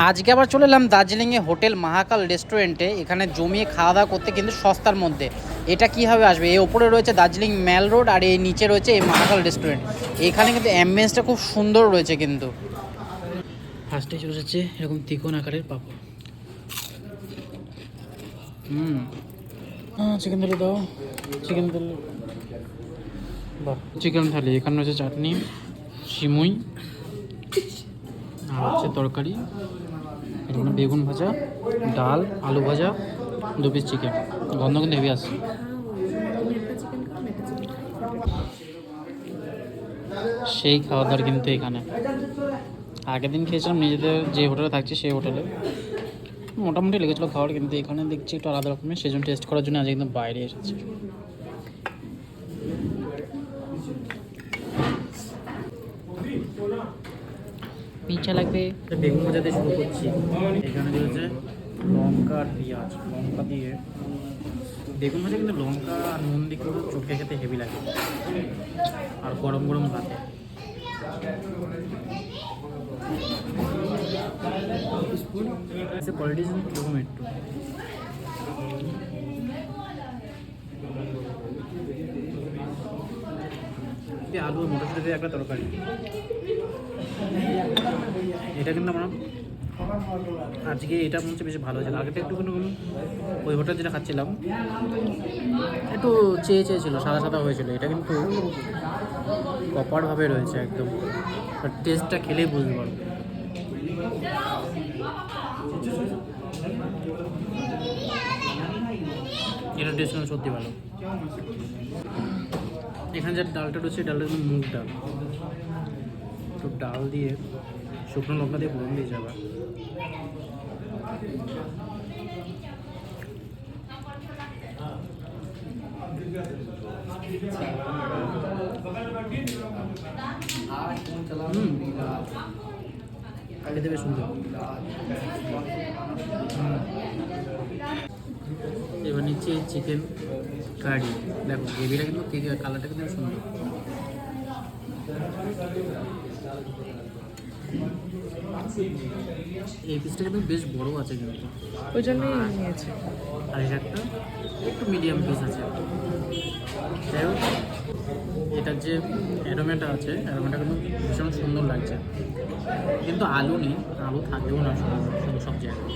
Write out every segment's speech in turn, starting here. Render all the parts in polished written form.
আজকে আবার চলে এলাম দার্জিলিংয়ে হোটেল মহাকাল রেস্টুরেন্টে। এখানে জমিয়ে খাওয়া দাওয়া করতে কিন্তু সস্তার মধ্যে। এটা কীভাবে আসবে, এই ওপরে রয়েছে দার্জিলিং ম্যাল রোড আর এই নিচে রয়েছে এই মহাকাল রেস্টুরেন্ট। এখানে কিন্তু অ্যাম্বিয়েন্সটা খুব সুন্দর রয়েছে। কিন্তু ফার্স্টে চলে যাচ্ছে এরকম ত্রিকোণ আকারের পাপড়। চিকেন থালি দাও, চিকেন থালি। বাহ, চিকেন থালি। এখানে রয়েছে চাটনি, সিমুই আর হচ্ছে তরকারি, এখানে বেগুন ভাজা, ডাল, আলু ভাজা, 2 পিস চিকেন। গন্ধ কিন্তু হেভি আসছে। সেই খাওয়া দাওয়ার কিন্তু এখানে আগের দিন খেয়েছিলাম নিজেদের যে হোটেলে থাকছে সেই হোটেলে, মোটামুটি লেগেছিলো খাওয়ার। কিন্তু এখানে দেখছি একটু আলাদা রকমের, সেই জন্য টেস্ট করার জন্য আজ একদম বাইরে এসেছি। পিঠা লাগবে। বেগুন ভাজা দিয়ে শুরু করছি। এখানে রয়েছে লঙ্কা আর পেঁয়াজ। লঙ্কা দিয়ে বেগুন ভাজা, কিন্তু লঙ্কা আর নুন দিয়ে কিন্তু চোখে খেতে হেভি লাগে। আর গরম গরম ভাতে কোয়ালিটি কীরকম একটু আলু মটরশুঁটি দিয়ে একটা তরকারি। এটা কিন্তু আমরা আজকে এটা মনে হচ্ছে বেশি ভালো হয়েছিল। আগেটা একটু কিন্তু ওই হোটেল যেটা খাচ্ছিলাম একটু চেয়ে ছিল, সাদা সাদা হয়েছিল। এটা কিন্তু প্রপারভাবে রয়েছে একদম। টেস্টটা খেলেই বুঝতে পারবো। এটা টেস্ট কিন্তু সত্যি ভালো। এখানে যে ডালটা রয়েছে, ডালটা কিন্তু মুগ ডাল। তো ডাল দিয়ে শুকনো লঙ্কা দিয়ে ফোড়ন দিয়ে যাবে। খেতে বেশ সুন্দর। এবার নিচ্ছে চিকেন কারি। দেখো গ্রেভিটা কিন্তু কালারটা কিন্তু সুন্দর। এই পিসটা কিন্তু বেশ বড় আছে, কিন্তু ওই জন্যই নিয়েছি। আর একটা একটু মিডিয়াম পিস আছে। যাই হোক, এটার যে অ্যারোমাটা আছে, অ্যারোমাটা কিন্তু ভীষণ সুন্দর লাগছে। কিন্তু আলু নেই, আলু থাকবেও না সব জায়গায়।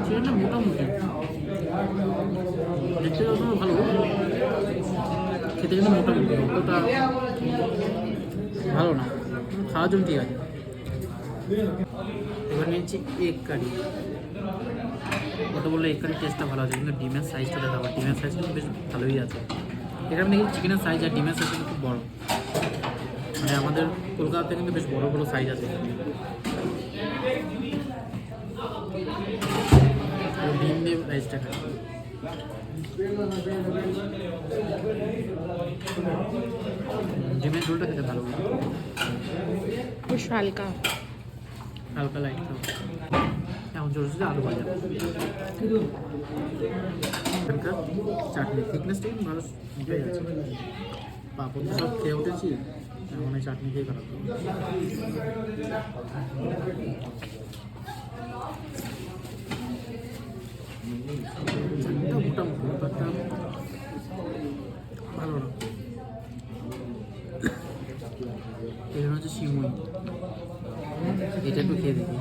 চিকেনটা মোটামুটি দেখতে যখন ভালো, খেতে কিন্তু মোটামুটি অতটা ভালো না, খাওয়ার জন্য ঠিক আছে। এবার নিচ্ছি এগ কারি। ওটা বললে এগ কারির টেস্টটা ভালো আছে, কিন্তু ডিমের সাইজটা দেখাবো। ডিমের সাইজ কিন্তু বেশ ভালোই আছে। এখানে দেখি চিকেনের সাইজ আর ডিমের সাইজ কিন্তু খুব বড়। মানে আমাদের কলকাতাতে কিন্তু বেশ বড় বড় সাইজ আছে। ডিম দিয়ে রাইসটা খাই। ডিমের ঝোলটা খেতে ভালো, বেশ হালকা হালকা লাইট। এখন চলছে আলু ভাজা। এখানকার চাটনি থিকনেসটা কিন্তু ভালো মোটাই আছে। পাপড় সব খেয়ে উঠেছি, এখন এই চাটনি খেয়ে খারাপ। চাটনিটা মোটামুটি, ব্যাপারটা ভালো না। এখানে হচ্ছে সিমুই, এটা একটু খেয়ে দেখি।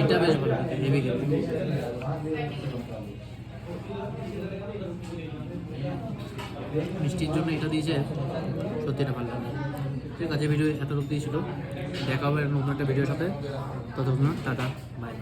এটা বেশ ভালো, হেভি খেতে। মিষ্টির জন্য এটা দিয়েছে, সত্যি এটা ভালো লাগে। ঠিক আছে, ভিডিও এতটুকু দিয়েছিল। দেখা হবে নতুন একটা ভিডিওর সাথে। ততক্ষণ টাটা, বাই।